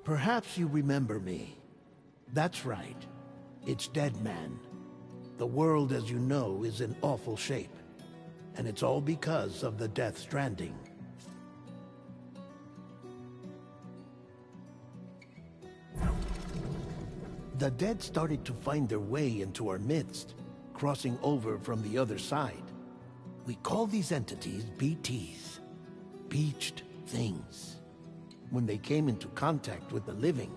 Perhaps you remember me. That's right. It's Dead Man. The world, as you know, is in awful shape. And it's all because of the Death Stranding. The dead started to find their way into our midst, crossing over from the other side. We call these entities BTs, Beached Things. When they came into contact with the living,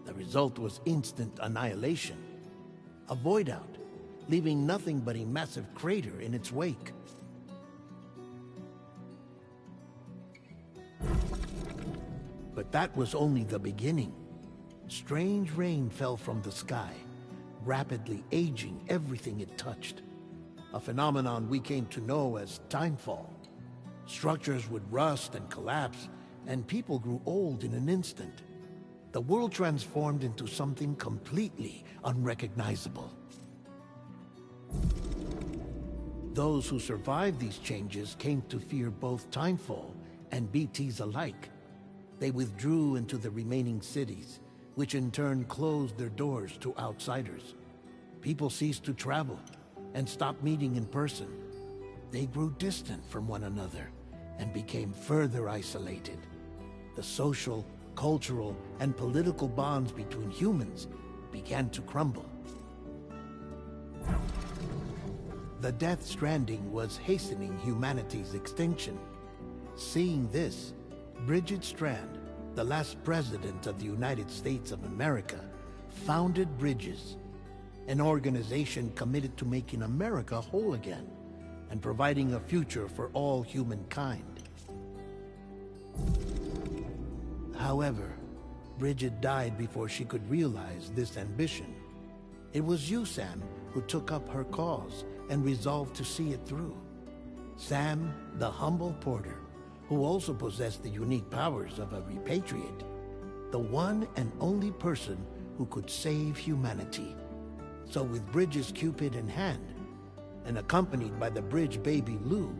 the result was instant annihilation. A void out, leaving nothing but a massive crater in its wake. But that was only the beginning. Strange rain fell from the sky, rapidly aging everything it touched. A phenomenon we came to know as timefall. Structures would rust and collapse, and people grew old in an instant. The world transformed into something completely unrecognizable. Those who survived these changes came to fear both timefall and BTs alike. They withdrew into the remaining cities, which in turn closed their doors to outsiders. People ceased to travel and stopped meeting in person. They grew distant from one another and became further isolated. The social, cultural, and political bonds between humans began to crumble. The Death Stranding was hastening humanity's extinction. Seeing this, Bridget Strand, the last president of the United States of America, founded Bridges, an organization committed to making America whole again and providing a future for all humankind. However, Bridget died before she could realize this ambition. It was you, Sam, who took up her cause and resolved to see it through. Sam, the humble porter, who also possessed the unique powers of a repatriate, the one and only person who could save humanity. So with Bridges' Cupid in hand, and accompanied by the bridge baby Lou,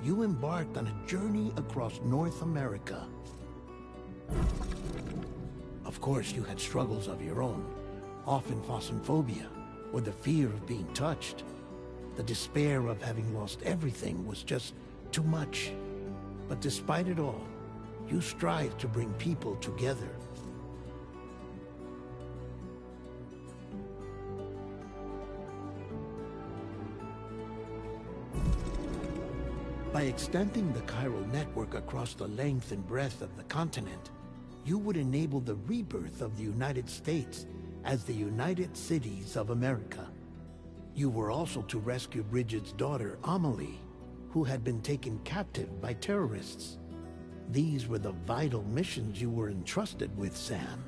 you embarked on a journey across North America. Of course, you had struggles of your own, often phasmophobia, or the fear of being touched. The despair of having lost everything was just too much. But despite it all, you strive to bring people together. By extending the chiral network across the length and breadth of the continent, you would enable the rebirth of the United States as the United Cities of America. You were also to rescue Bridget's daughter, Amelie, who had been taken captive by terrorists. These were the vital missions you were entrusted with, Sam.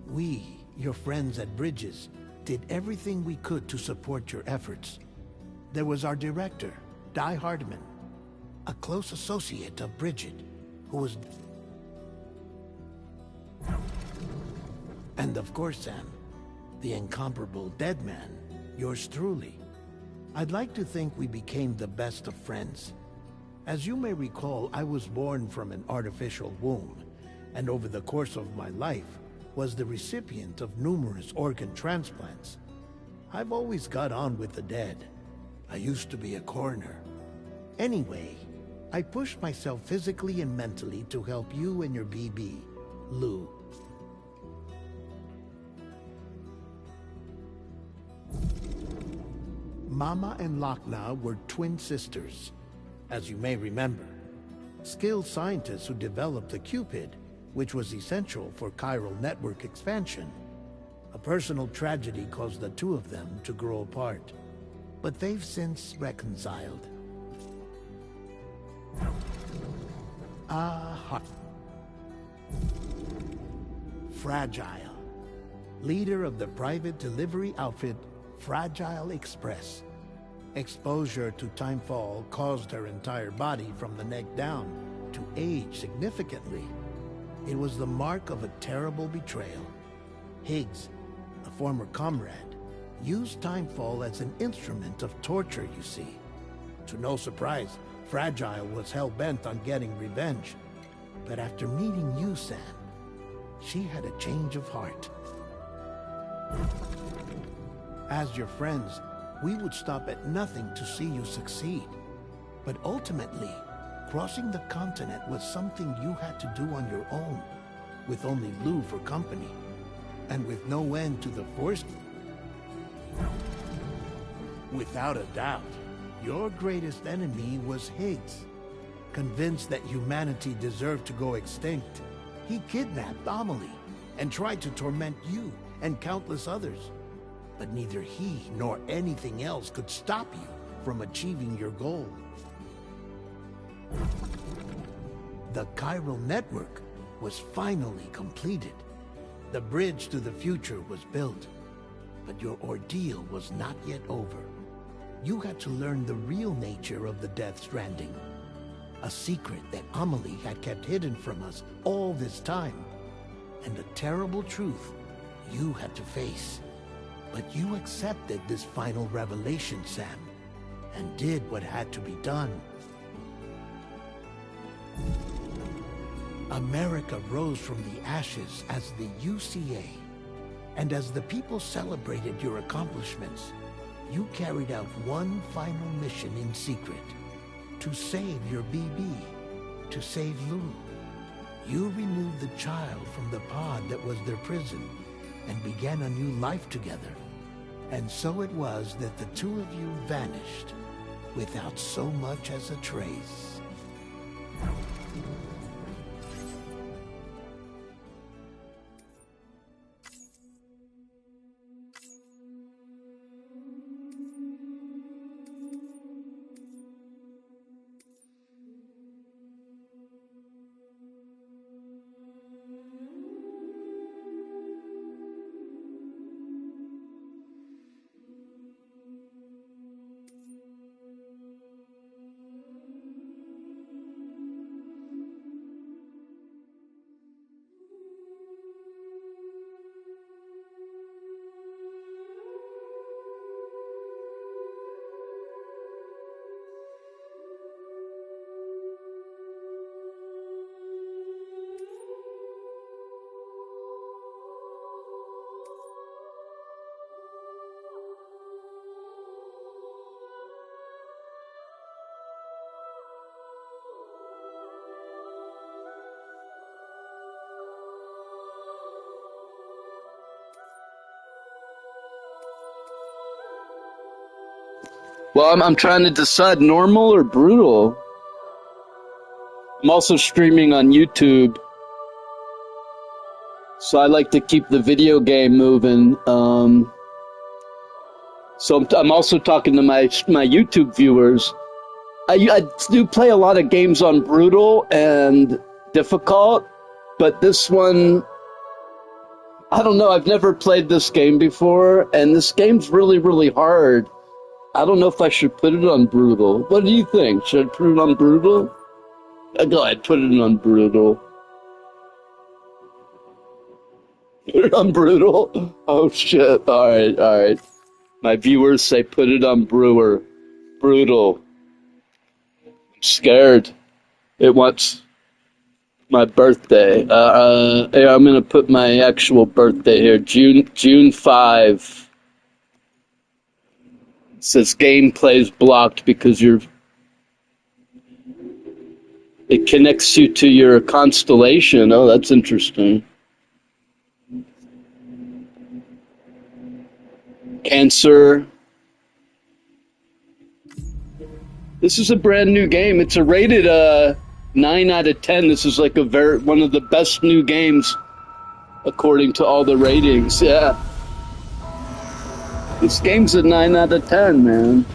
We, your friends at Bridges, did everything we could to support your efforts. There was our director, Di Hardman, a close associate of Bridget, who was... And of course, Sam, the incomparable Dead Man, yours truly. I'd like to think we became the best of friends. As you may recall, I was born from an artificial womb, and over the course of my life, was the recipient of numerous organ transplants. I've always got on with the dead. I used to be a coroner. Anyway, I pushed myself physically and mentally to help you and your BB, Lou. Mama and Lakna were twin sisters, as you may remember. Skilled scientists who developed the Cupid, which was essential for chiral network expansion. A personal tragedy caused the two of them to grow apart, but they've since reconciled. Fragile, leader of the private delivery outfit Fragile Express. Exposure to timefall caused her entire body from the neck down to age significantly. It was the mark of a terrible betrayal. Higgs, a former comrade, used timefall as an instrument of torture, you see. To no surprise, Fragile was hell-bent on getting revenge. But after meeting you, Sam, she had a change of heart. As your friends, we would stop at nothing to see you succeed. But ultimately, crossing the continent was something you had to do on your own, with only Lou for company, and with no end to the force. Without a doubt, your greatest enemy was Higgs. Convinced that humanity deserved to go extinct, he kidnapped Amelie and tried to torment you and countless others. But neither he nor anything else could stop you from achieving your goal. The chiral network was finally completed. The bridge to the future was built. But your ordeal was not yet over. You had to learn the real nature of the Death Stranding. A secret that Amelie had kept hidden from us all this time. And a terrible truth you had to face. But you accepted this final revelation, Sam, and did what had to be done. America rose from the ashes as the UCA. And as the people celebrated your accomplishments, you carried out one final mission in secret. To save your BB. To save Lou. You removed the child from the pod that was their prison and began a new life together. And so it was that the two of you vanished without so much as a trace. Well, I'm trying to decide normal or brutal. I'm also streaming on YouTube, so I like to keep the video game moving. So I'm also talking to my YouTube viewers. I do play a lot of games on brutal and difficult, but this one, I don't know. I've never played this game before, and this game's really, really hard. I don't know if I should put it on brutal. What do you think? Should I put it on brutal? Go ahead, put it on brutal. Put it on brutal? Oh shit. Alright, alright. My viewers say put it on brutal. I'm scared. It wants my birthday. Here, I'm gonna put my actual birthday here. June 5. It says gameplay is blocked because it connects you to your constellation. Oh, that's interesting. Cancer. This is a brand new game. It's a rated 9 out of 10. This is like one of the best new games according to all the ratings. Yeah. This game's a 9 out of 10, man.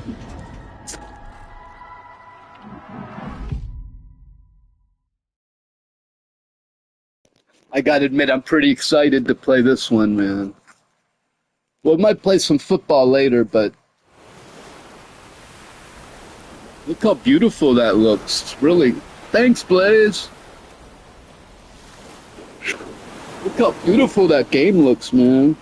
I gotta admit, I'm pretty excited to play this one, man. Well, I might play some football later, but look how beautiful that looks. Really. Thanks, Blaze. Look how beautiful that game looks, man.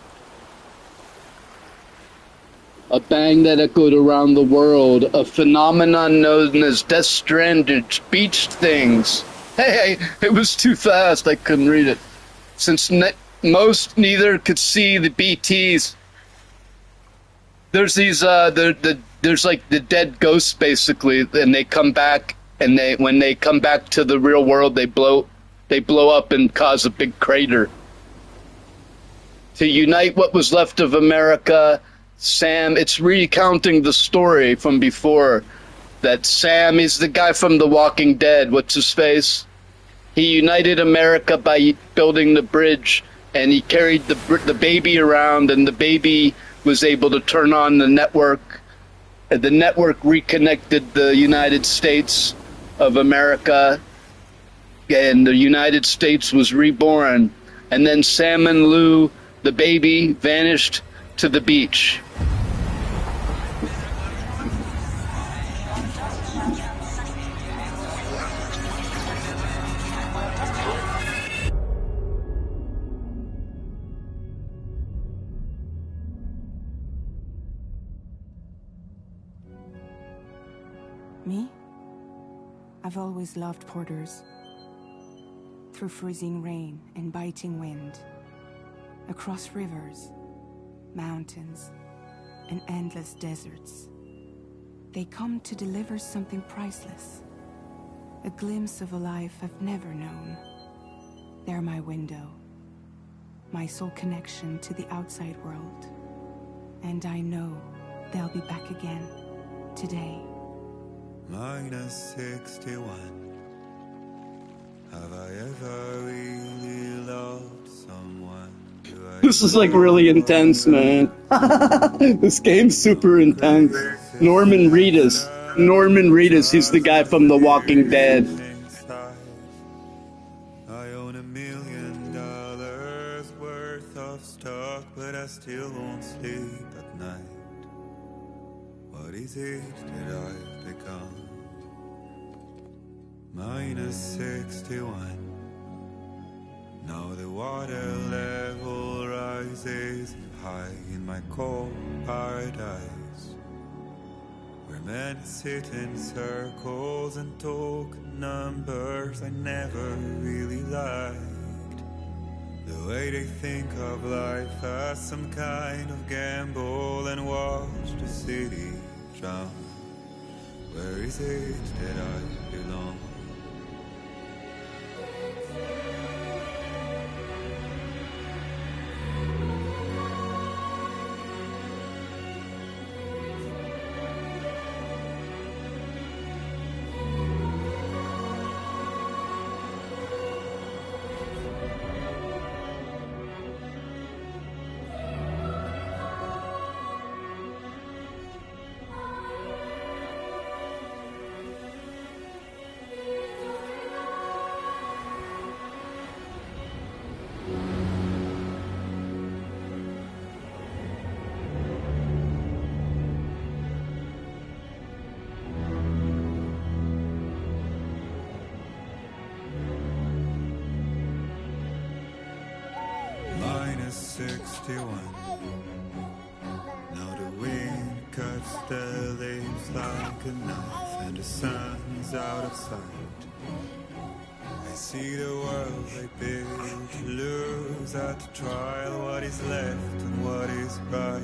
A bang that echoed around the world, a phenomenon known as Death Stranding beached things Hey, it was too fast. I couldn't read it. Since neither could see the BTs, there's these there's like the dead ghosts basically, and they come back, and when they come back to the real world, they blow up and cause a big crater. To unite what was left of America, Sam, it's recounting the story from before, that Sam is the guy from The Walking Dead. What's his face? He united America by building the bridge, and he carried the baby around, and the baby was able to turn on the network. The network reconnected the United States of America, and the United States was reborn. And then Sam and Lou, the baby, vanished to the beach. Me? I've always loved porters. Through freezing rain and biting wind, across rivers, mountains, and endless deserts, they come to deliver something priceless, a glimpse of a life I've never known. They're my window, my sole connection to the outside world, and I know they'll be back again today. Minus 61. Have I ever really loved someone? This is like really intense, man. This game's super intense. Norman Reedus, he's the guy from The Walking Dead. I own $1 million worth of stock, but I still won't sleep at night. What is it that I've become? Minus 61. Now the water level rises high in my cold paradise, where men sit in circles and talk numbers I never really liked. The way they think of life as some kind of gamble and watch the city drown. Where is it that I belong? Minus 61. Now the wind cuts the leaves like a knife, and the sun's out of sight. I see the world they build, lose at the trial what is left and what is right.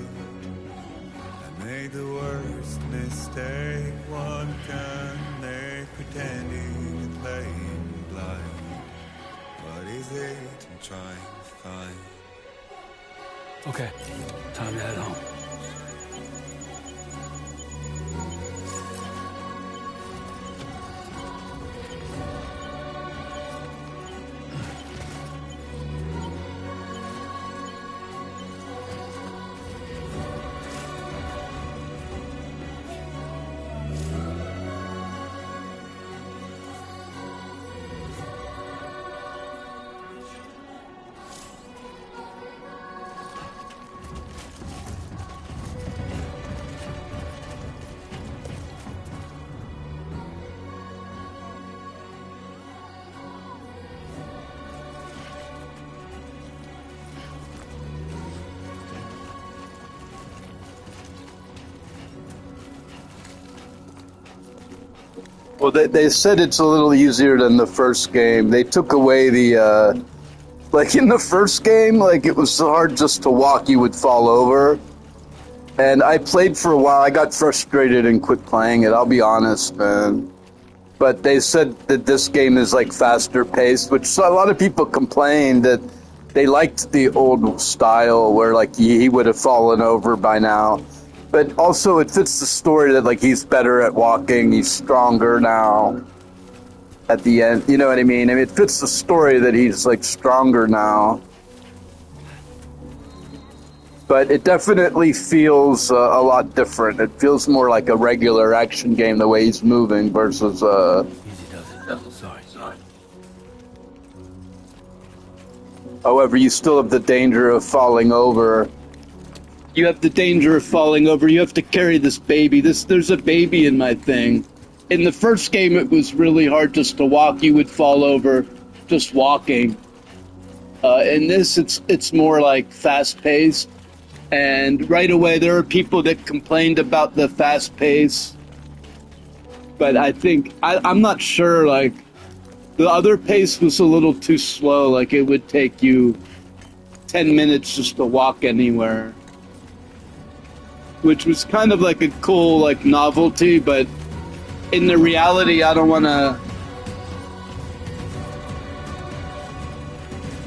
I made the worst mistake one can make, pretending and playing blind. What is it I'm trying to find? Okay, time to head home. Well, they said it's a little easier than the first game. They took away the, like in the first game, like it was so hard just to walk, you would fall over. And I played for a while. I got frustrated and quit playing it, I'll be honest, man. But they said that this game is like faster paced, which a lot of people complained that they liked the old style where like he would have fallen over by now. But also it fits the story that like he's better at walking, he's stronger now at the end, you know what I mean? I mean, it fits the story that he's like stronger now. But it definitely feels a lot different. It feels more like a regular action game the way he's moving versus Easy does it. Sorry. However, you still have the danger of falling over. You have the danger of falling over. You have to carry this baby. There's a baby in my thing. In the first game, it was really hard just to walk. You would fall over just walking. In this, it's more like fast-paced. And right away, there are people that complained about the fast pace. But I think, I'm not sure, like, the other pace was a little too slow. Like, it would take you 10 minutes just to walk anywhere. Which was kind of like a cool, like, novelty, but in the reality, I don't want to...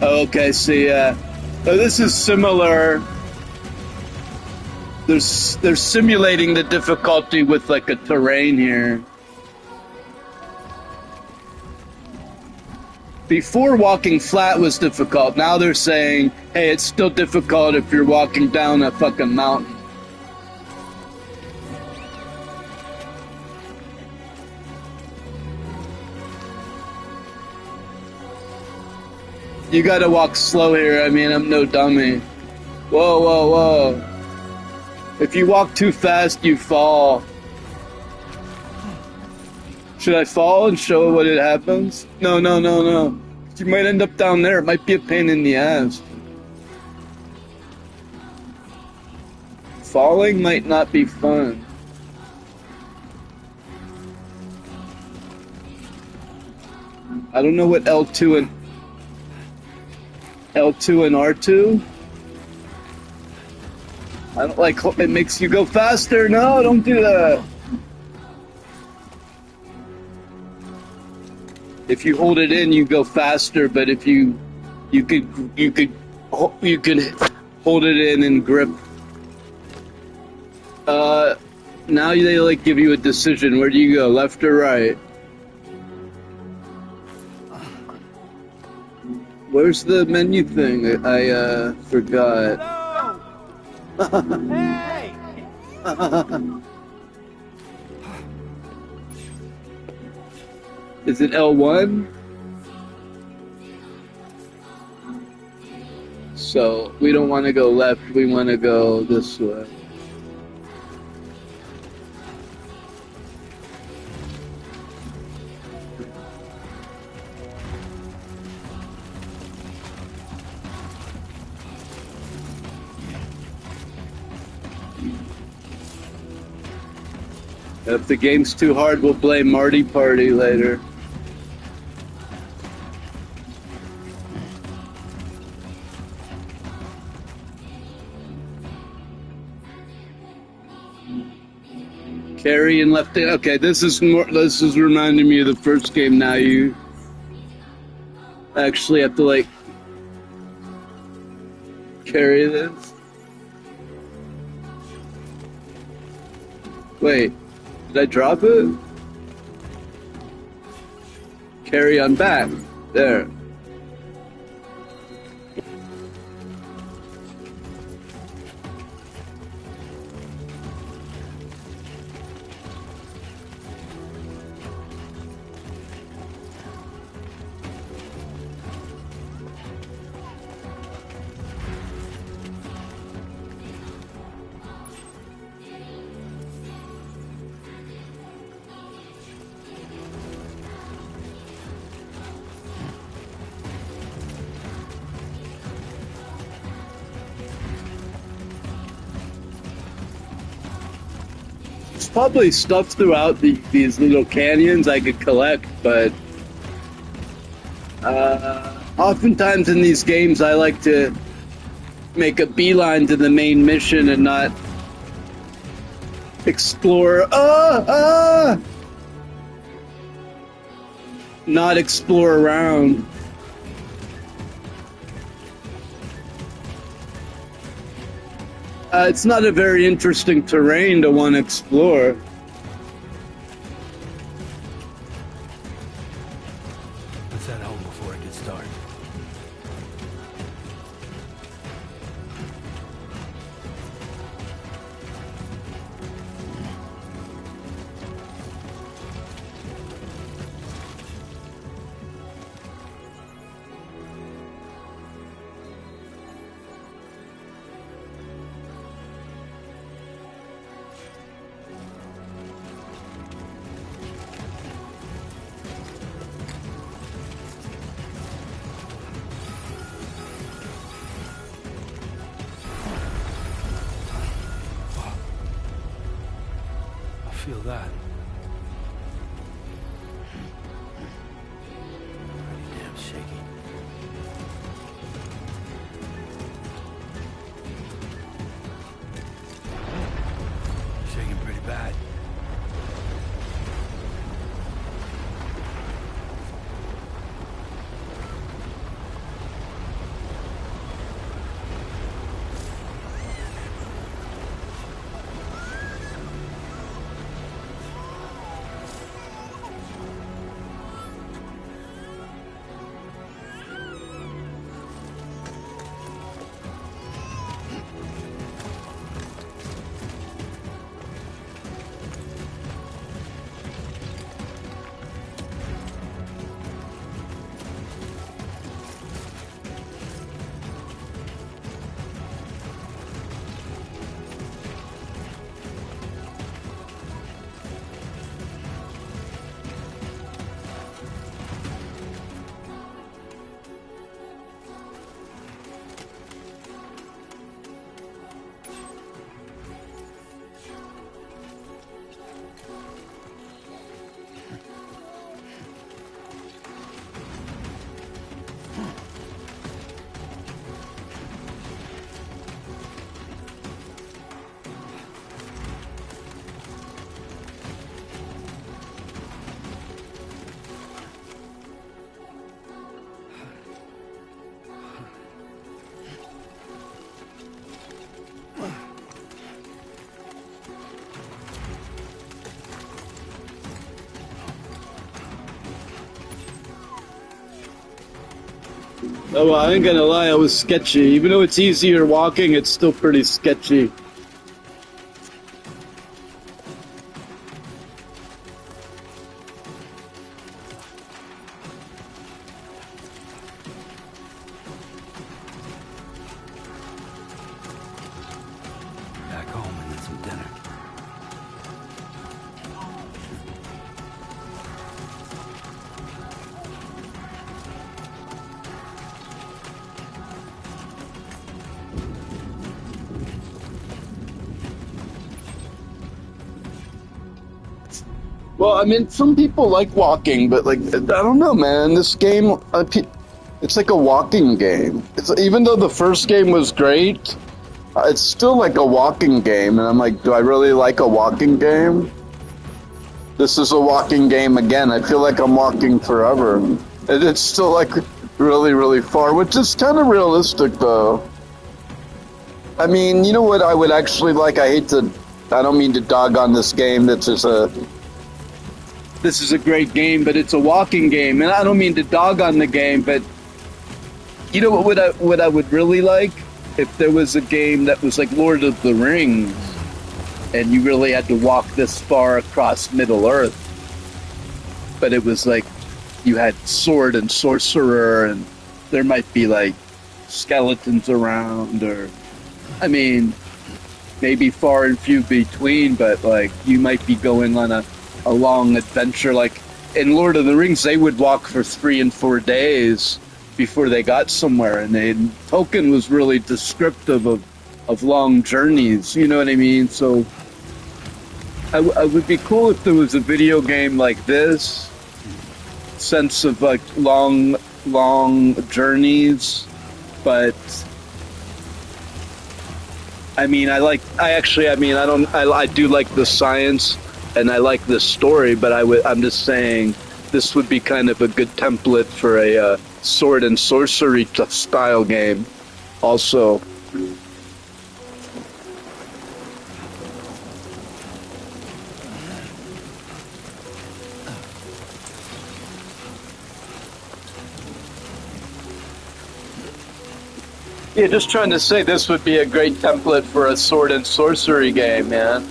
Oh, okay, see, so this is similar... They're simulating the difficulty with like a terrain here. Before walking flat was difficult. Now they're saying, hey, it's still difficult if you're walking down a fucking mountain. You gotta walk slow here. I mean, I'm no dummy. Whoa. If you walk too fast, you fall. Should I fall and show what it happens? No. You might end up down there. It might be a pain in the ass. Falling might not be fun. I don't know what L2 and R2? I don't like, it makes you go faster. No, don't do that. If you hold it in, you go faster, but if you could hold it in and grip. Now they like give you a decision. Where do you go, left or right? Where's the menu thing? I forgot. Hey! Is it L1? So we don't want to go left, we want to go this way. If the game's too hard, we'll blame Marty Party later. Carry and left. Okay, this is reminding me of the first game. Now you actually have to like carry this. Wait. Did I drop it? Carry on back. There. probably stuff throughout these little canyons I could collect, but oftentimes in these games I like to make a beeline to the main mission and not explore. Not explore around. It's not a very interesting terrain to want to explore. Let's head home before it gets dark. Feel that. Pretty damn shaky. Shaking pretty bad. Oh, well, I ain't gonna lie, it was sketchy. Even though it's easier walking, it's still pretty sketchy. Back home and get some dinner. Well, I mean, some people like walking, but like, I don't know, man. This game, it's like a walking game. Even though the first game was great, it's still like a walking game. And I'm like, do I really like a walking game? This is a walking game again. I feel like I'm walking forever. And it's still like really, really far, which is kind of realistic though. I mean, you know what I would actually like? I don't mean to dog on this game. This is a great game, but it's a walking game, and I don't mean to dog on the game, but you know what I would really like? If there was a game that was like Lord of the Rings, and you really had to walk this far across Middle-earth, but it was like you had sword and sorcerer, and there might be like skeletons around, or I mean, maybe far and few between, but like you might be going on a long adventure. Like in Lord of the Rings, they would walk for 3 and 4 days before they got somewhere, and Tolkien was really descriptive of long journeys, you know what I mean? So I would be cool if there was a video game like this, sense of like long journeys, but I mean, I do like the science and I like the story, but I'm just saying this would be kind of a good template for a sword and sorcery style game also. Yeah, just trying to say this would be a great template for a sword and sorcery game, man.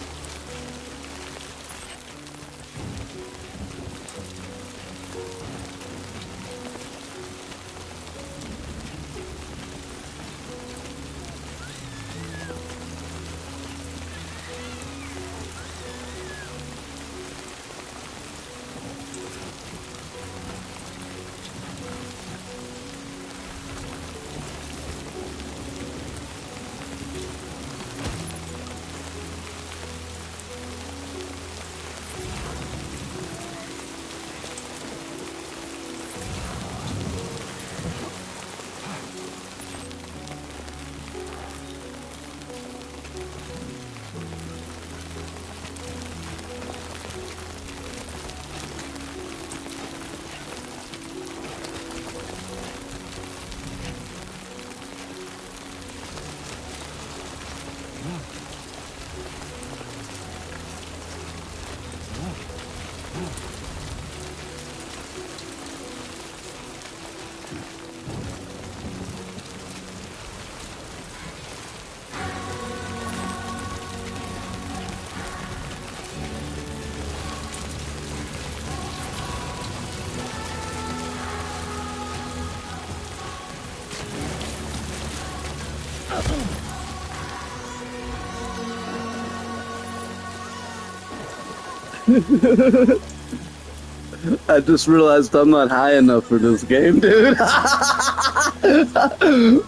I just realized I'm not high enough for this game, dude. What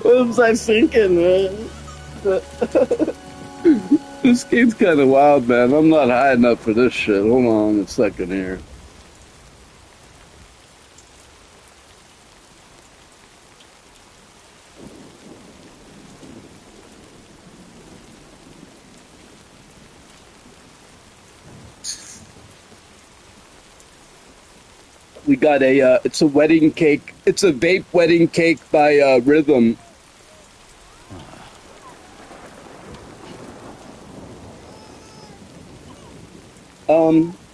was I thinking, man? This game's kind of wild, man. I'm not high enough for this shit. Hold on a second here. We got it's a wedding cake. It's a vape wedding cake by Rhythm.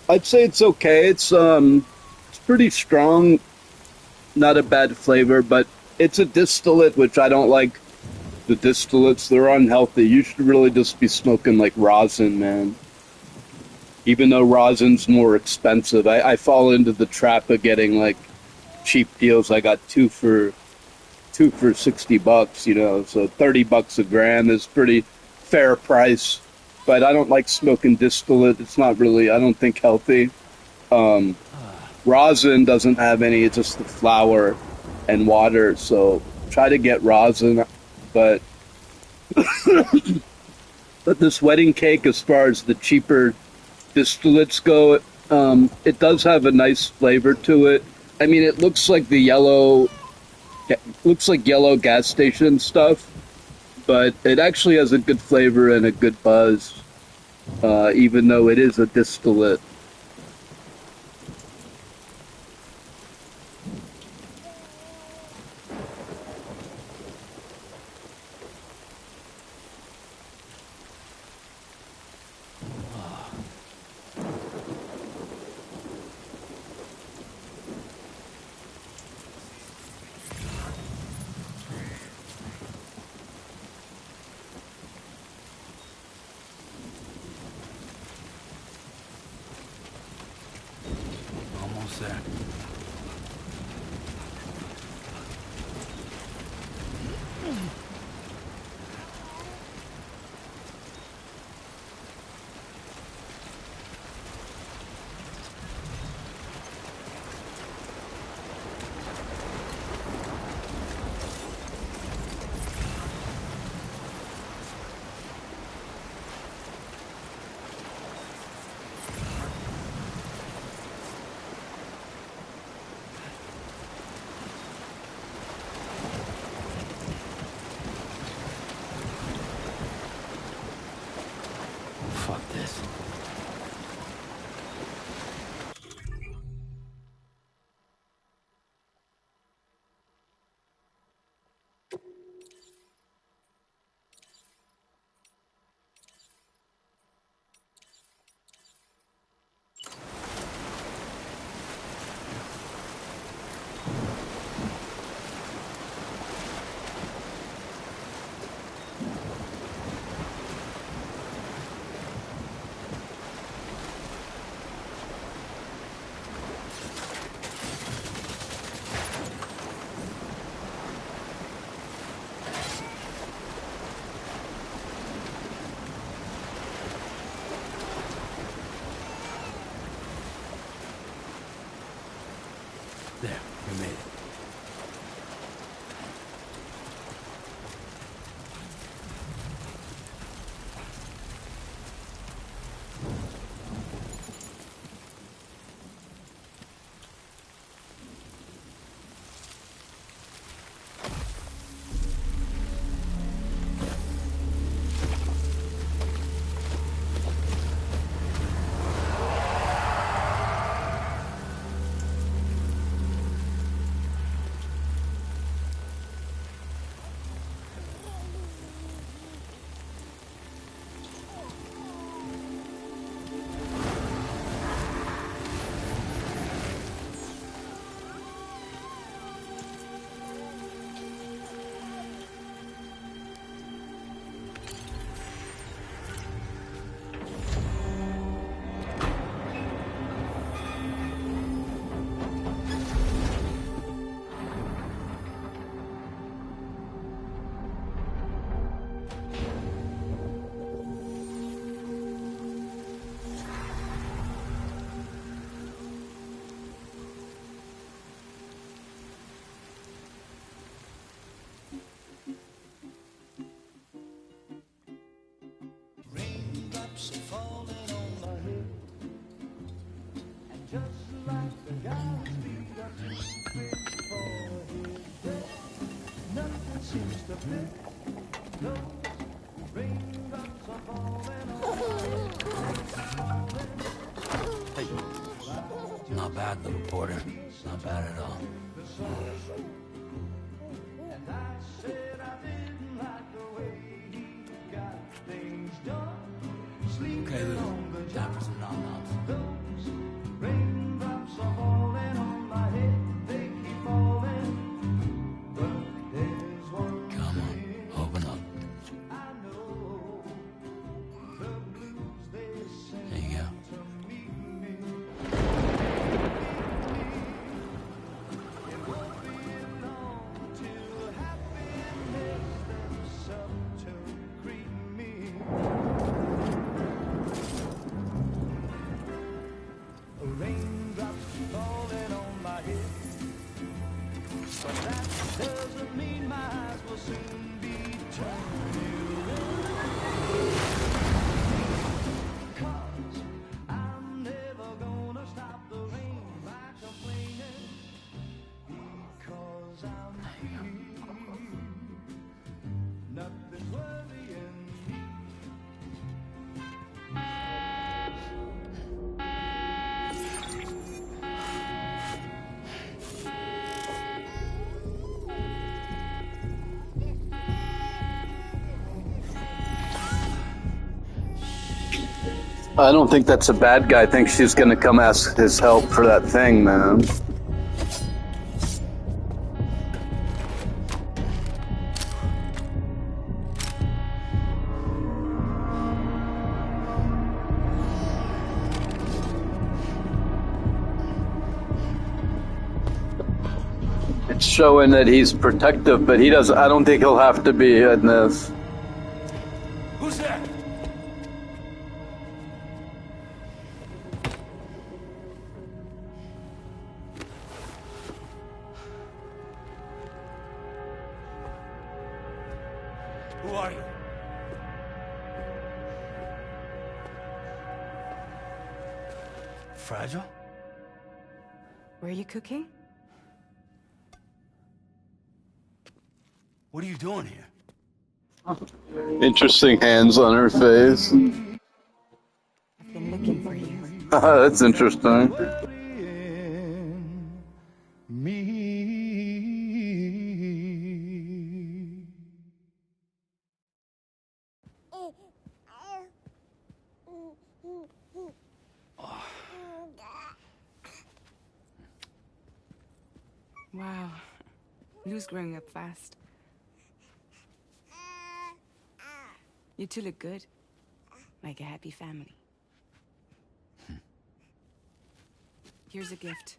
I'd say it's okay. It's pretty strong, not a bad flavor, but it's a distillate, which I don't like. The distillates, they're unhealthy. You should really just be smoking like rosin, man. Even though rosin's more expensive, I fall into the trap of getting like cheap deals. I got two for $60, you know, so $30 a gram is pretty fair price. But I don't like smoking distillate. It's not really, I don't think, healthy. Rosin doesn't have any, it's just the flour and water, so try to get rosin. But but this wedding cake, as far as the cheaper distillates go, it does have a nice flavor to it. I mean, it looks like yellow gas station stuff, but it actually has a good flavor and a good buzz, even though it is a distillate. There, you made it. Not bad, little porter. Not bad at all. Okay, little. Time for some nom-noms. Come on, open up. There you go. I don't think that's a bad guy. I think she's gonna come ask his help for that thing, man. It's showing that he's protective, but he doesn't. I don't think he'll have to be in this. Who's there? Who are you? Fragile? Were you cooking? What are you doing here? Interesting hands on her face. I've been looking for you. That's interesting. Wow. Lou's growing up fast. You two look good. Like a happy family. Here's a gift.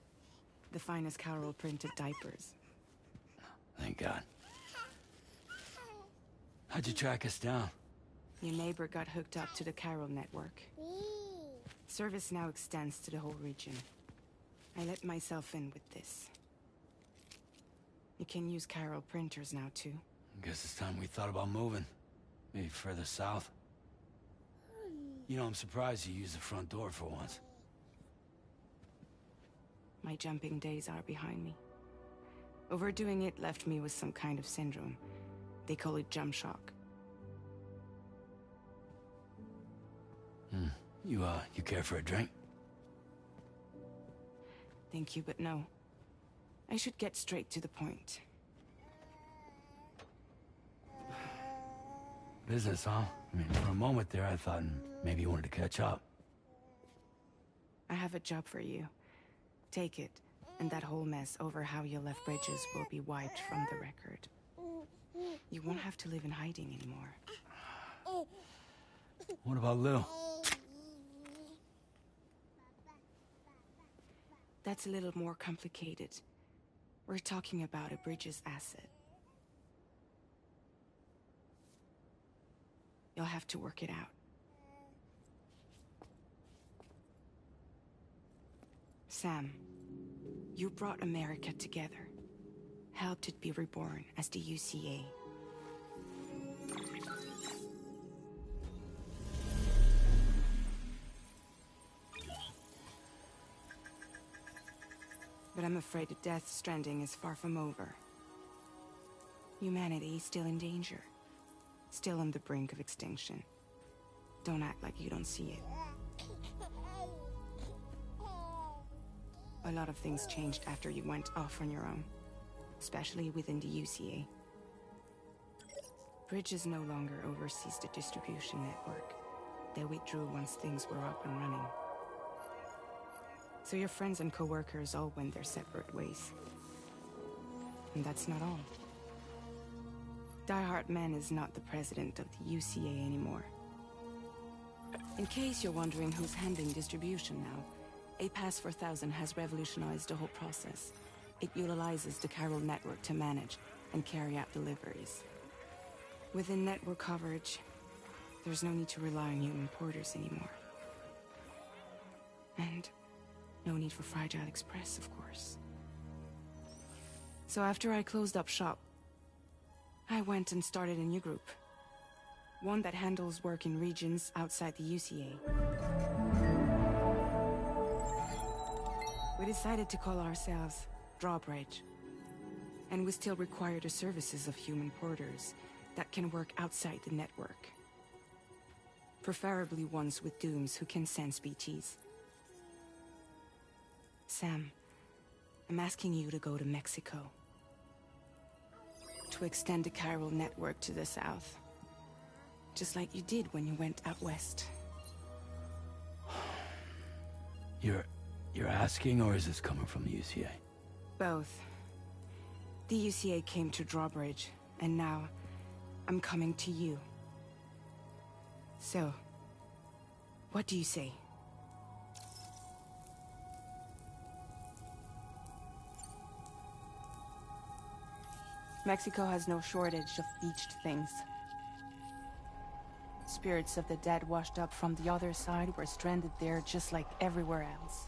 The finest Carol printed diapers. Thank God. How'd you track us down? Your neighbor got hooked up to the Carol network. Service now extends to the whole region. I let myself in with this. You can use chiral printers now, too. Guess it's time we thought about moving. Maybe further south. You know, I'm surprised you used the front door for once. My jumping days are behind me. Overdoing it left me with some kind of syndrome. They call it jump shock. You care for a drink? Thank you, but no. I should get straight to the point. Business, huh? I mean, for a moment there, I thought maybe you wanted to catch up. I have a job for you. Take it, and that whole mess over how you left Bridges will be wiped from the record. You won't have to live in hiding anymore. What about Lil? That's a little more complicated. We're talking about a Bridges asset. You'll have to work it out. Sam, you brought America together. Helped it be reborn as the UCA. But I'm afraid that Death Stranding is far from over. Humanity is still in danger. Still on the brink of extinction. Don't act like you don't see it. A lot of things changed after you went off on your own. Especially within the UCA. Bridges no longer oversees the distribution network. They withdrew once things were up and running. So your friends and co-workers all went their separate ways. And that's not all. Die Hard Man is not the president of the UCA anymore. In case you're wondering who's handling distribution now, A Pass 4000 has revolutionized the whole process. It utilizes the chiral network to manage and carry out deliveries. Within network coverage, there's no need to rely on human porters anymore. And no need for Fragile Express, of course. So after I closed up shop, I went and started a new group. One that handles work in regions outside the UCA. We decided to call ourselves Drawbridge. And we still require the services of human porters that can work outside the network. Preferably ones with dooms who can sense BTs. Sam, I'm asking you to go to Mexico. To extend the chiral network to the south. Just like you did when you went out west. You're asking, or is this coming from the UCA? Both. The UCA came to Drawbridge, and now I'm coming to you. So, what do you say? Mexico has no shortage of beached things. Spirits of the dead washed up from the other side were stranded there just like everywhere else.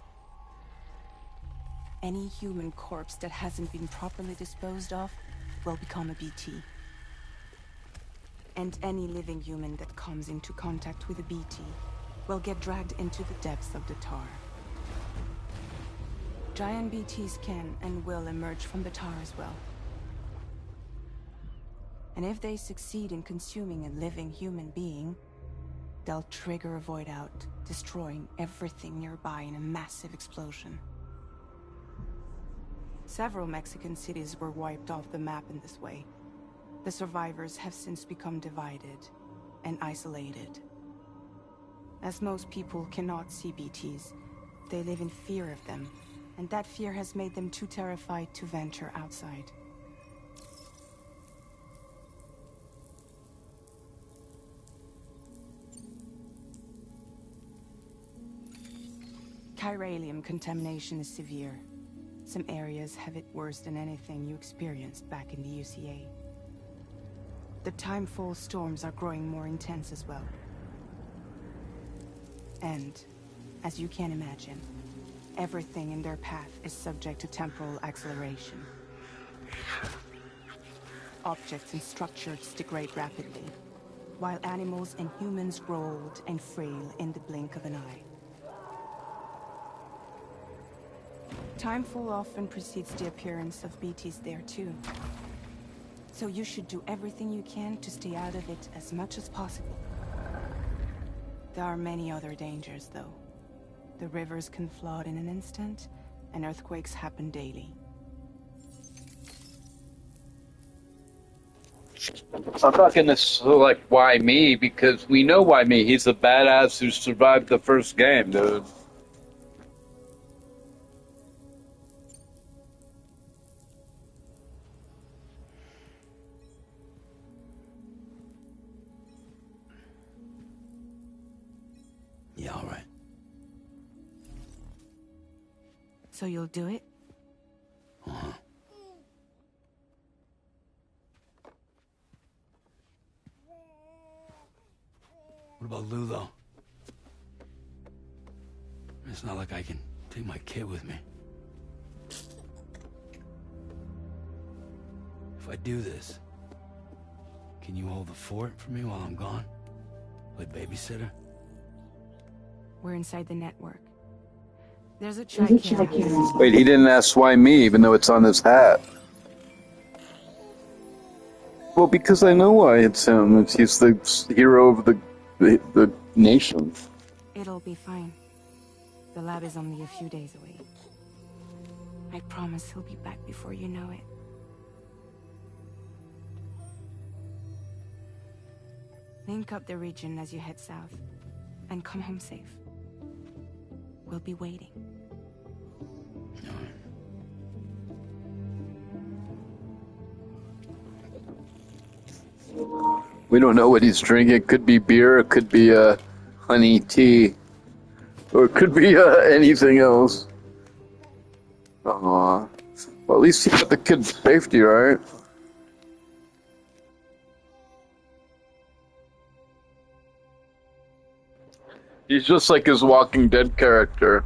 Any human corpse that hasn't been properly disposed of will become a BT. And any living human that comes into contact with a BT will get dragged into the depths of the tar. Giant BTs can and will emerge from the tar as well. And if they succeed in consuming a living human being, they'll trigger a void out, destroying everything nearby in a massive explosion. Several Mexican cities were wiped off the map in this way. The survivors have since become divided and isolated. As most people cannot see BTs, they live in fear of them, and that fear has made them too terrified to venture outside. Chiralium contamination is severe. Some areas have it worse than anything you experienced back in the UCA. The timefall storms are growing more intense as well. And, as you can imagine, everything in their path is subject to temporal acceleration. objects and structures degrade rapidly, while animals and humans grow old and frail in the blink of an eye. Timefall often precedes the appearance of BTs there too. So you should do everything you can to stay out of it as much as possible. There are many other dangers, though. The rivers can flood in an instant, and earthquakes happen daily. I'm not gonna select why me, because we know why me. He's a badass who survived the first game, dude. Yeah, all right. So you'll do it? Uh-huh. What about Lou, though? It's not like I can take my kid with me. If I do this, can you hold the fort for me while I'm gone? Play babysitter? We're inside the network. There's a child care. Wait, he didn't ask why me, even though it's on his hat. Well, because I know why it's him. He's the hero of the nation. It'll be fine. The lab is only a few days away. I promise he'll be back before you know it. Link up the region as you head south, and come home safe. We'll be waiting. We don't know what he's drinking. It could be beer, it could be honey tea, or it could be anything else. Aww. Well, at least he got the kid's safety, right? He's just like his Walking Dead character.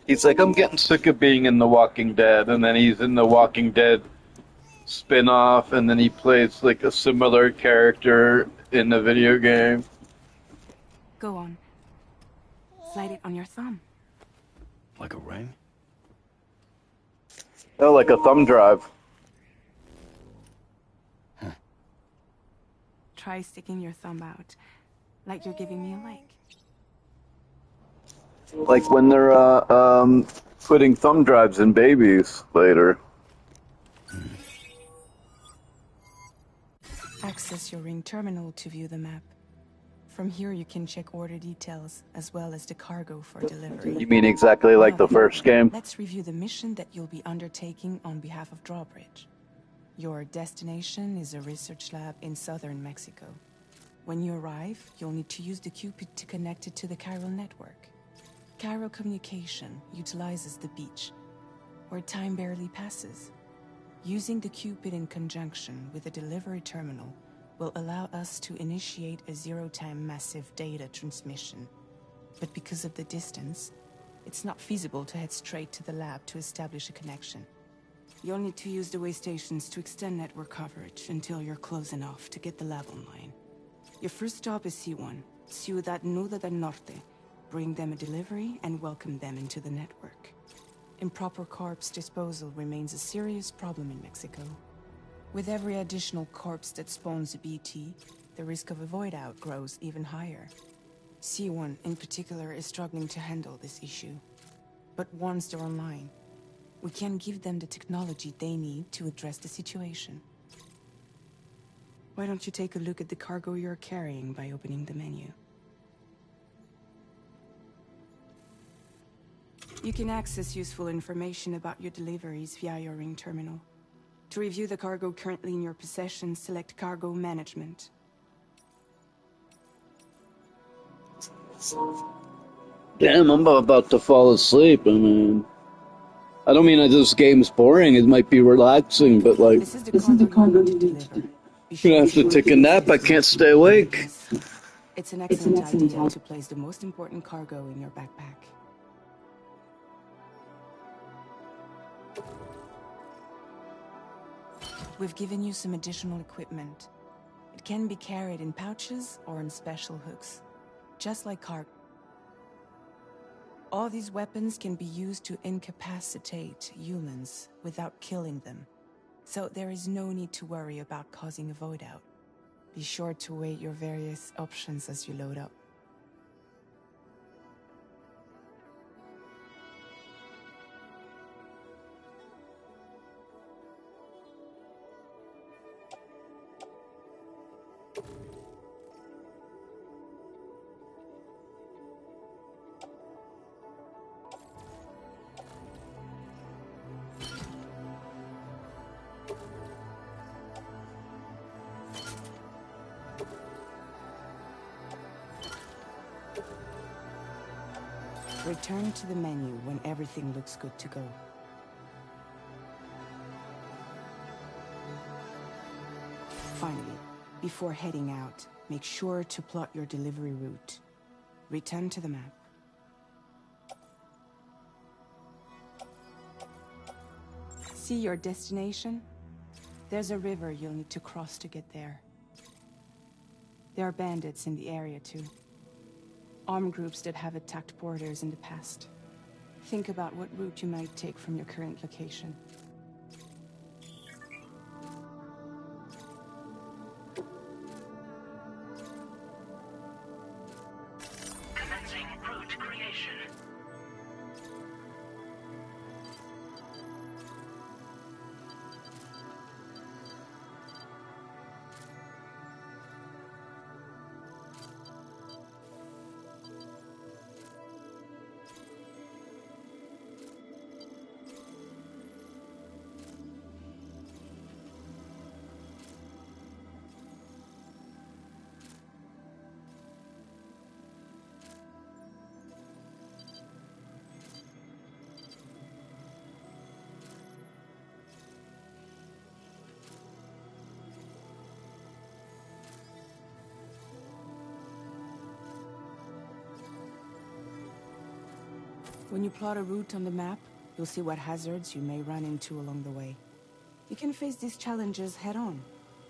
He's like, I'm getting sick of being in The Walking Dead, and then he's in The Walking Dead spin-off, and then he plays like a similar character in the video game. Go on. Slide it on your thumb. Like a ring? Oh, like a thumb drive. Huh. Try sticking your thumb out, like you're giving me a like. Like when they're putting thumb drives in babies later. Access your ring terminal to view the map. From here you can check order details, as well as the cargo for delivery. You mean exactly like the first game? Let's review the mission that you'll be undertaking on behalf of Drawbridge. Your destination is a research lab in southern Mexico. When you arrive, you'll need to use the Cupid to connect it to the chiral network. Chiral communication utilizes the beach, where time barely passes. Using the Cupid in conjunction with the delivery terminal will allow us to initiate a zero-time massive data transmission. But because of the distance, it's not feasible to head straight to the lab to establish a connection. You'll need to use the way stations to extend network coverage until you're close enough to get the lab online. Your first stop is C1, Ciudad Nuda del Norte. Bring them a delivery and welcome them into the network. Improper corpse disposal remains a serious problem in Mexico. With every additional corpse that spawns a BT, the risk of a void out grows even higher. C1 in particular is struggling to handle this issue. But once they're online, we can give them the technology they need to address the situation. Why don't you take a look at the cargo you're carrying by opening the menu? You can access useful information about your deliveries via your ring terminal. To review the cargo currently in your possession, select Cargo Management. Damn, I'm about to fall asleep. I mean, I don't mean that this game's boring. It might be relaxing, but like... This is the cargo you need to deliver. Be I'm gonna sure have to take a nap. I can't stay awake. It's an excellent idea to place the most important cargo in your backpack. We've given you some additional equipment. It can be carried in pouches or in special hooks, just like cargo. All these weapons can be used to incapacitate humans without killing them. So there is no need to worry about causing a void out. Be sure to weigh your various options as you load up. Return to the menu when everything looks good to go. Finally, before heading out, make sure to plot your delivery route. Return to the map. See your destination? There's a river you'll need to cross to get there. There are bandits in the area too. Armed groups that have attacked borders in the past. Think about what route you might take from your current location. Commencing route creation. When you plot a route on the map, you'll see what hazards you may run into along the way. You can face these challenges head-on,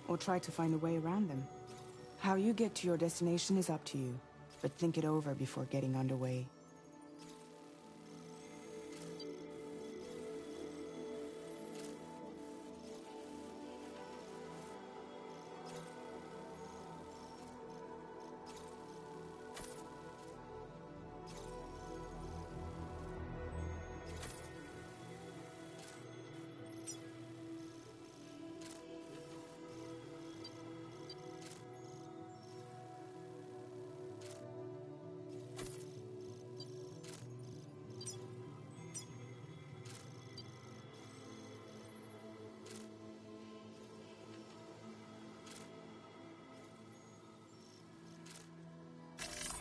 or try to find a way around them. How you get to your destination is up to you, but think it over before getting underway.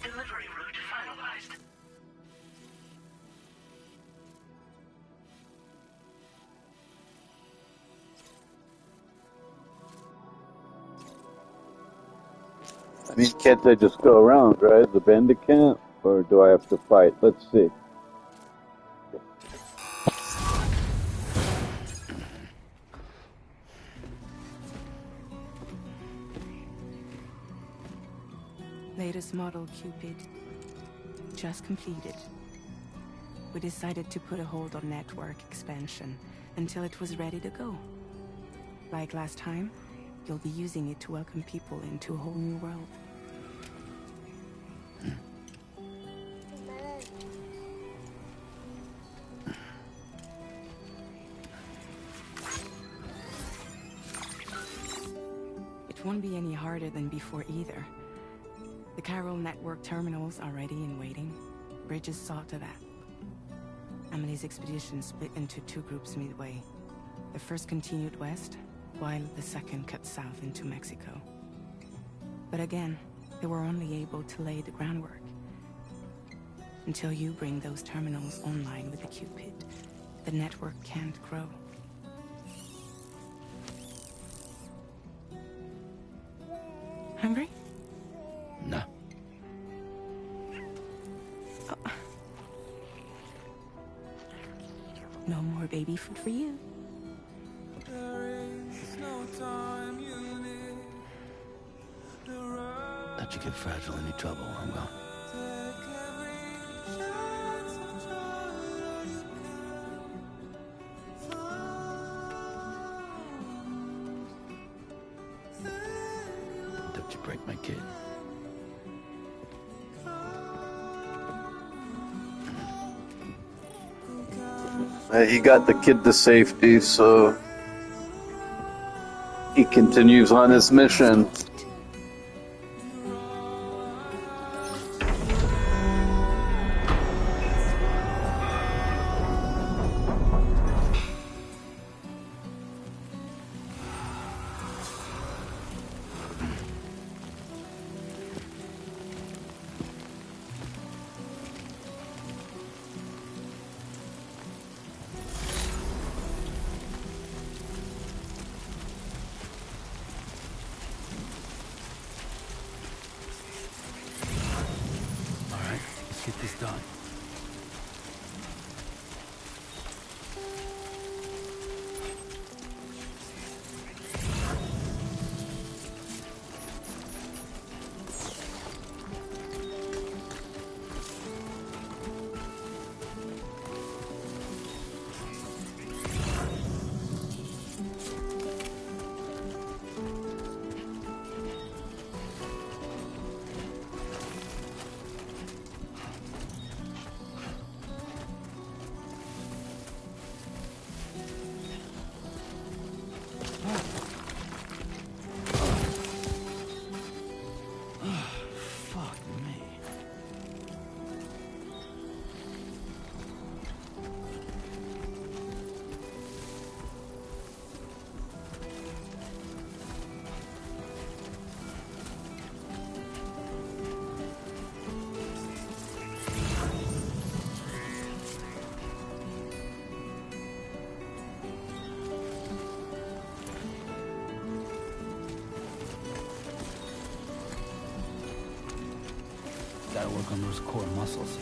Delivery route finalized. I mean, can't they just go around, right? The bandit can't? Or do I have to fight? Let's see. Latest model Cupid. Just completed. We decided to put a hold on network expansion until it was ready to go. Like last time, you'll be using it to welcome people into a whole new world. It won't be any harder than before either. The Chiral network terminals are ready and waiting. Bridges saw to that. Emily's expedition split into two groups midway. The first continued west, while the second cut south into Mexico. But again, they were only able to lay the groundwork. Until you bring those terminals online with the Cupid, the network can't grow. Hungry? No. No more baby food for you. Let you get fragile, any trouble, I'm gone. Don't you break my kid. He got the kid to safety, so he continues on his mission. Get this done. Gotta work on those core muscles.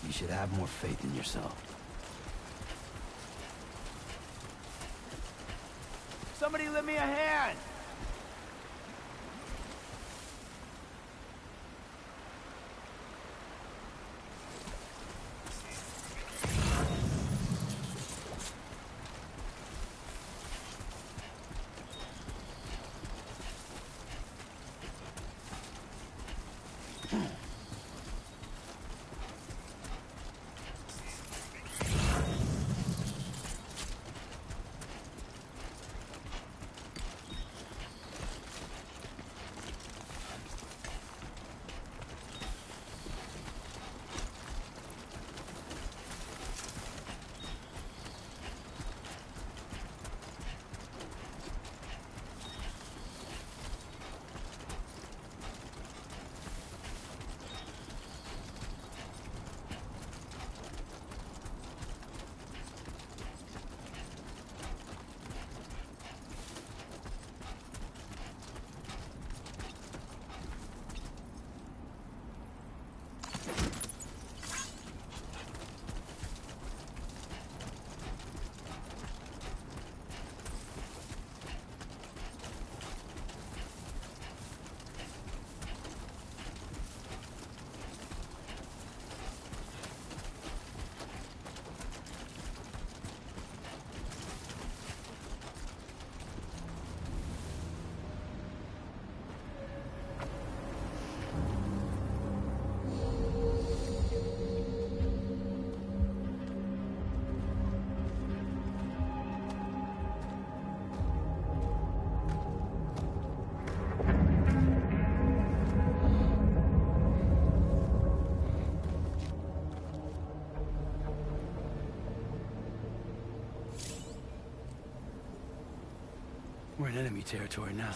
You should have more faith in yourself. Somebody lend me a hand! We're in enemy territory now.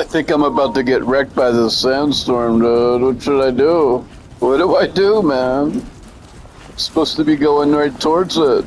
I think I'm about to get wrecked by this sandstorm, dude. What should I do? What do I do, man? I'm supposed to be going right towards it.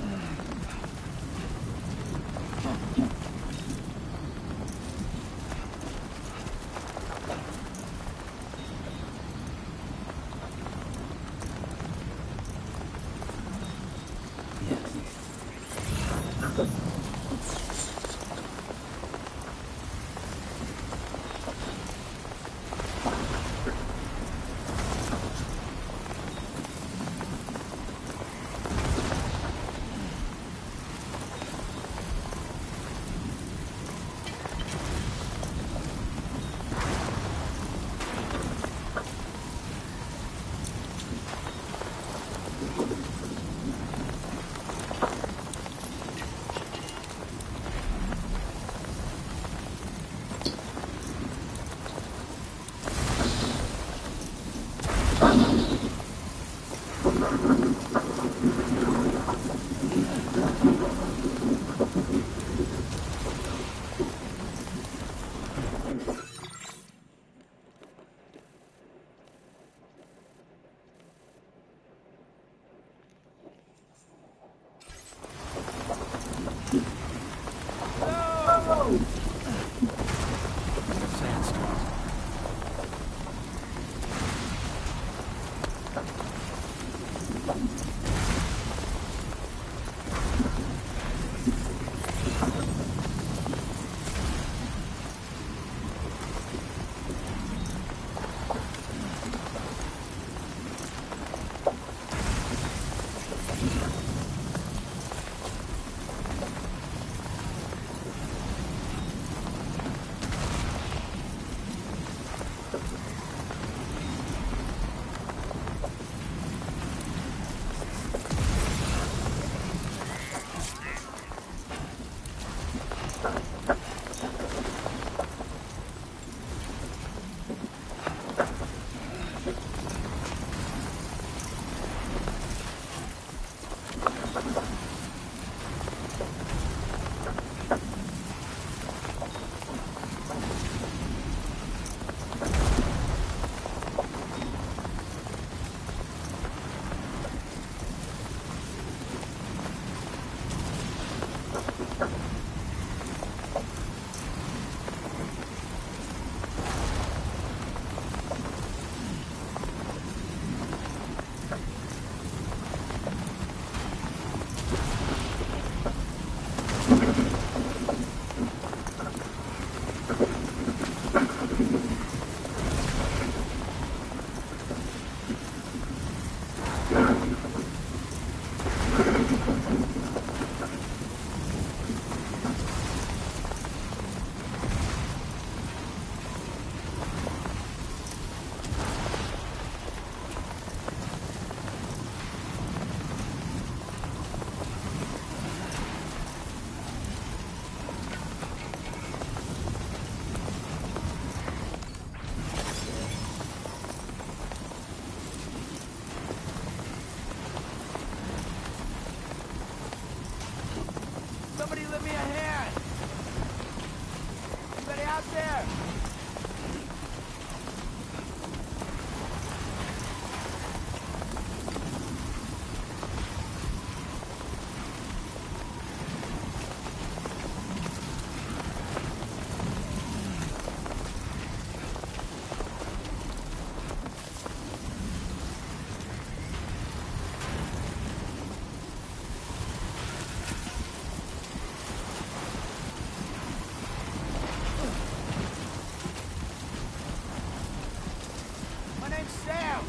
name's Sam.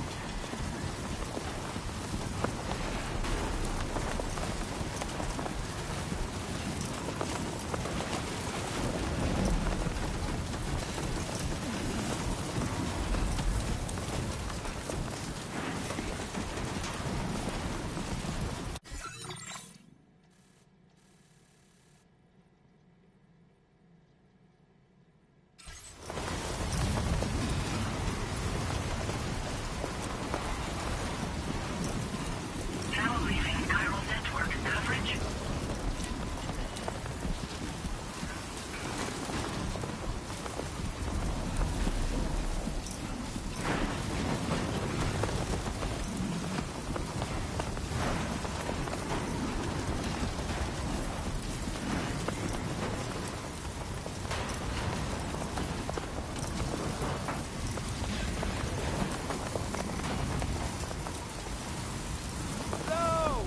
Now leaving chiral network average. Go!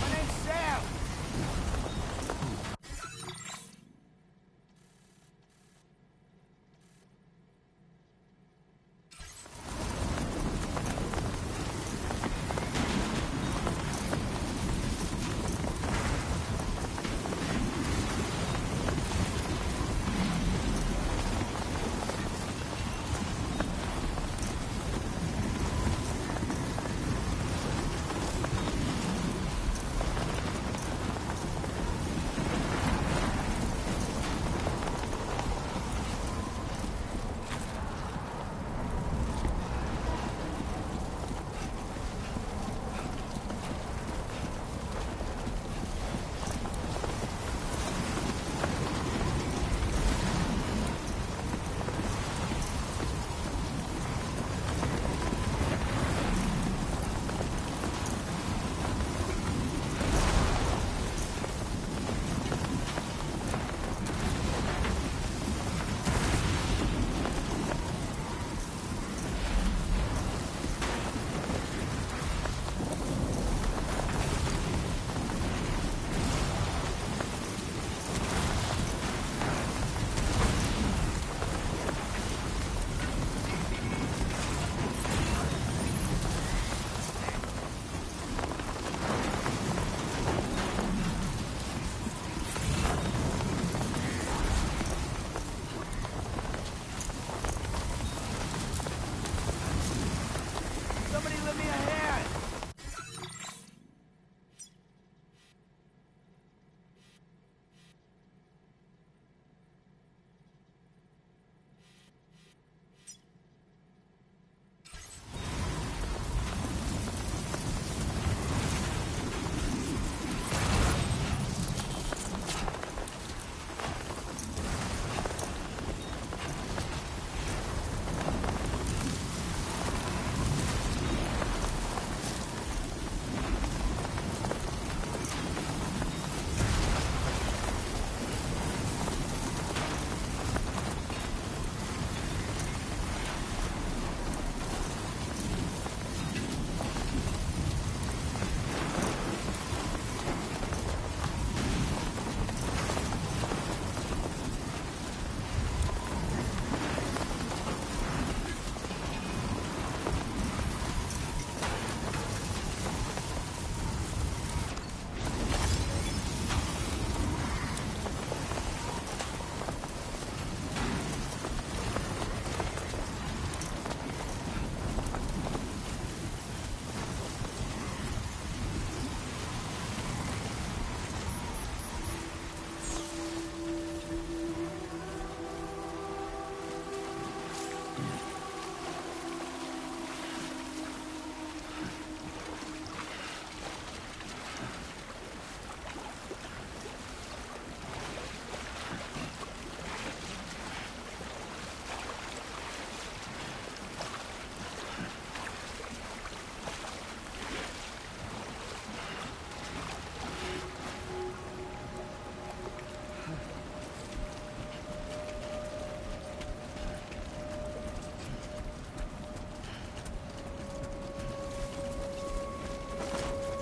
My name's Sam. Somebody lend me a hand.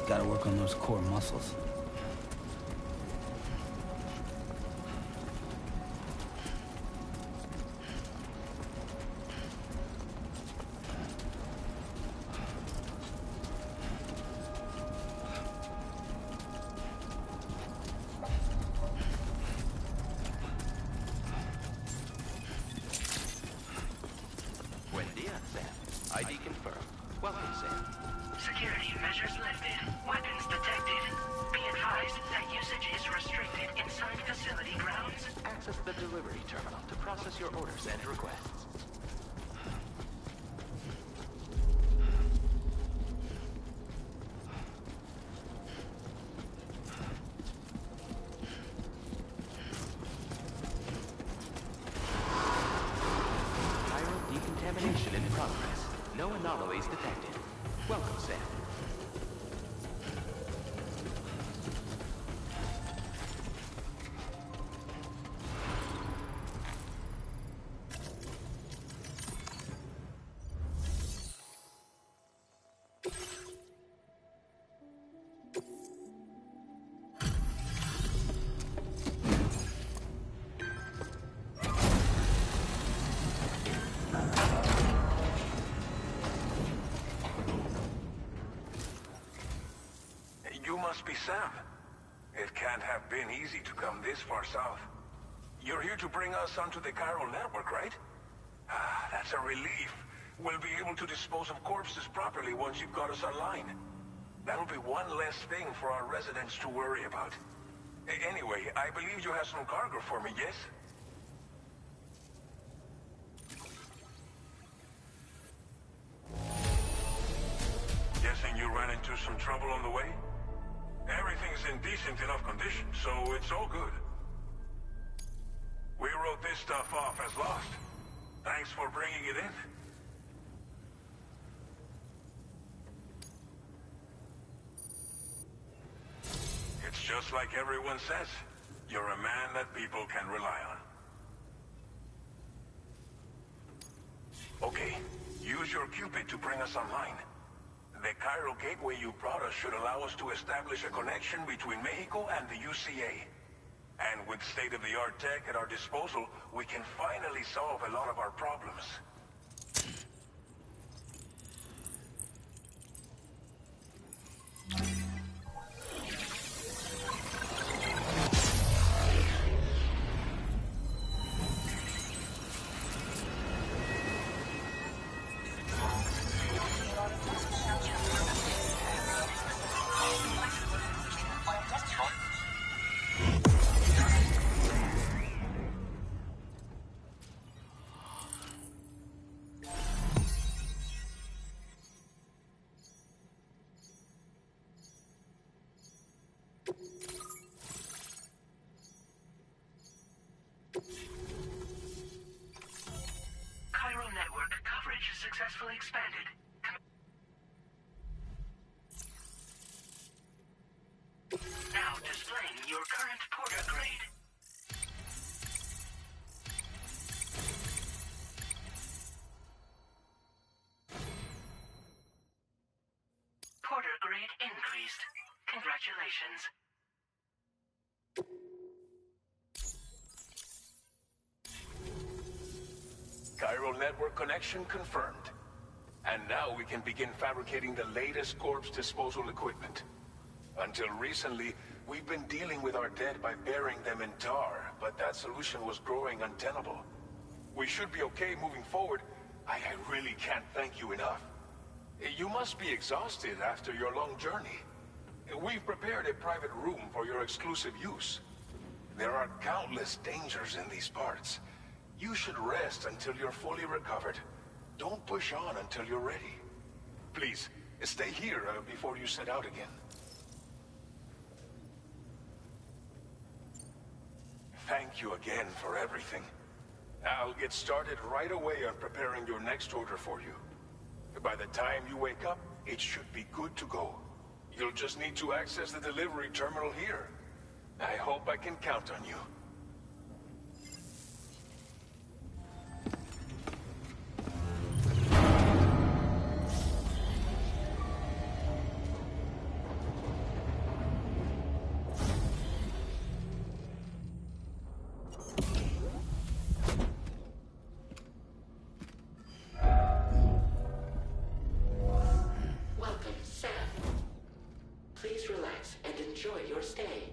Gotta work on those core muscles. ID confirmed. Welcome, Sam. Security measures lifted. Weapons detected. Be advised that usage is restricted inside facility grounds. Access the delivery terminal to process your orders and requests. Pyro decontamination in progress. No anomalies detected. Welcome, Sam. You must be Sam. It can't have been easy to come this far south. You're here to bring us onto the chiral network, right? Ah, that's a relief. We'll be able to dispose of corpses properly once you've got us online. That'll be one less thing for our residents to worry about. Anyway, I believe you have some cargo for me, yes? Guessing you ran into some trouble on the way? Everything's in decent enough condition, so it's all good. We wrote this stuff off as lost. Thanks for bringing it in. It's just like everyone says. You're a man that people can rely on. Okay, use your Cupid to bring us online. The chiral gateway you brought us should allow us to establish a connection between Mexico and the UCA. And with state-of-the-art tech at our disposal, we can finally solve a lot of our problems. Chiral network coverage successfully expanded. Now displaying your current Porter grade. Porter grade increased. Congratulations. Chiral network connection confirmed. And now we can begin fabricating the latest corpse disposal equipment. Until recently, we've been dealing with our dead by burying them in tar, but that solution was growing untenable. We should be okay moving forward. I really can't thank you enough. You must be exhausted after your long journey. We've prepared a private room for your exclusive use. There are countless dangers in these parts. You should rest until you're fully recovered. Don't push on until you're ready. Please, stay here before you set out again. Thank you again for everything. I'll get started right away on preparing your next order for you. By the time you wake up, it should be good to go. You'll just need to access the delivery terminal here. I hope I can count on you. your stay.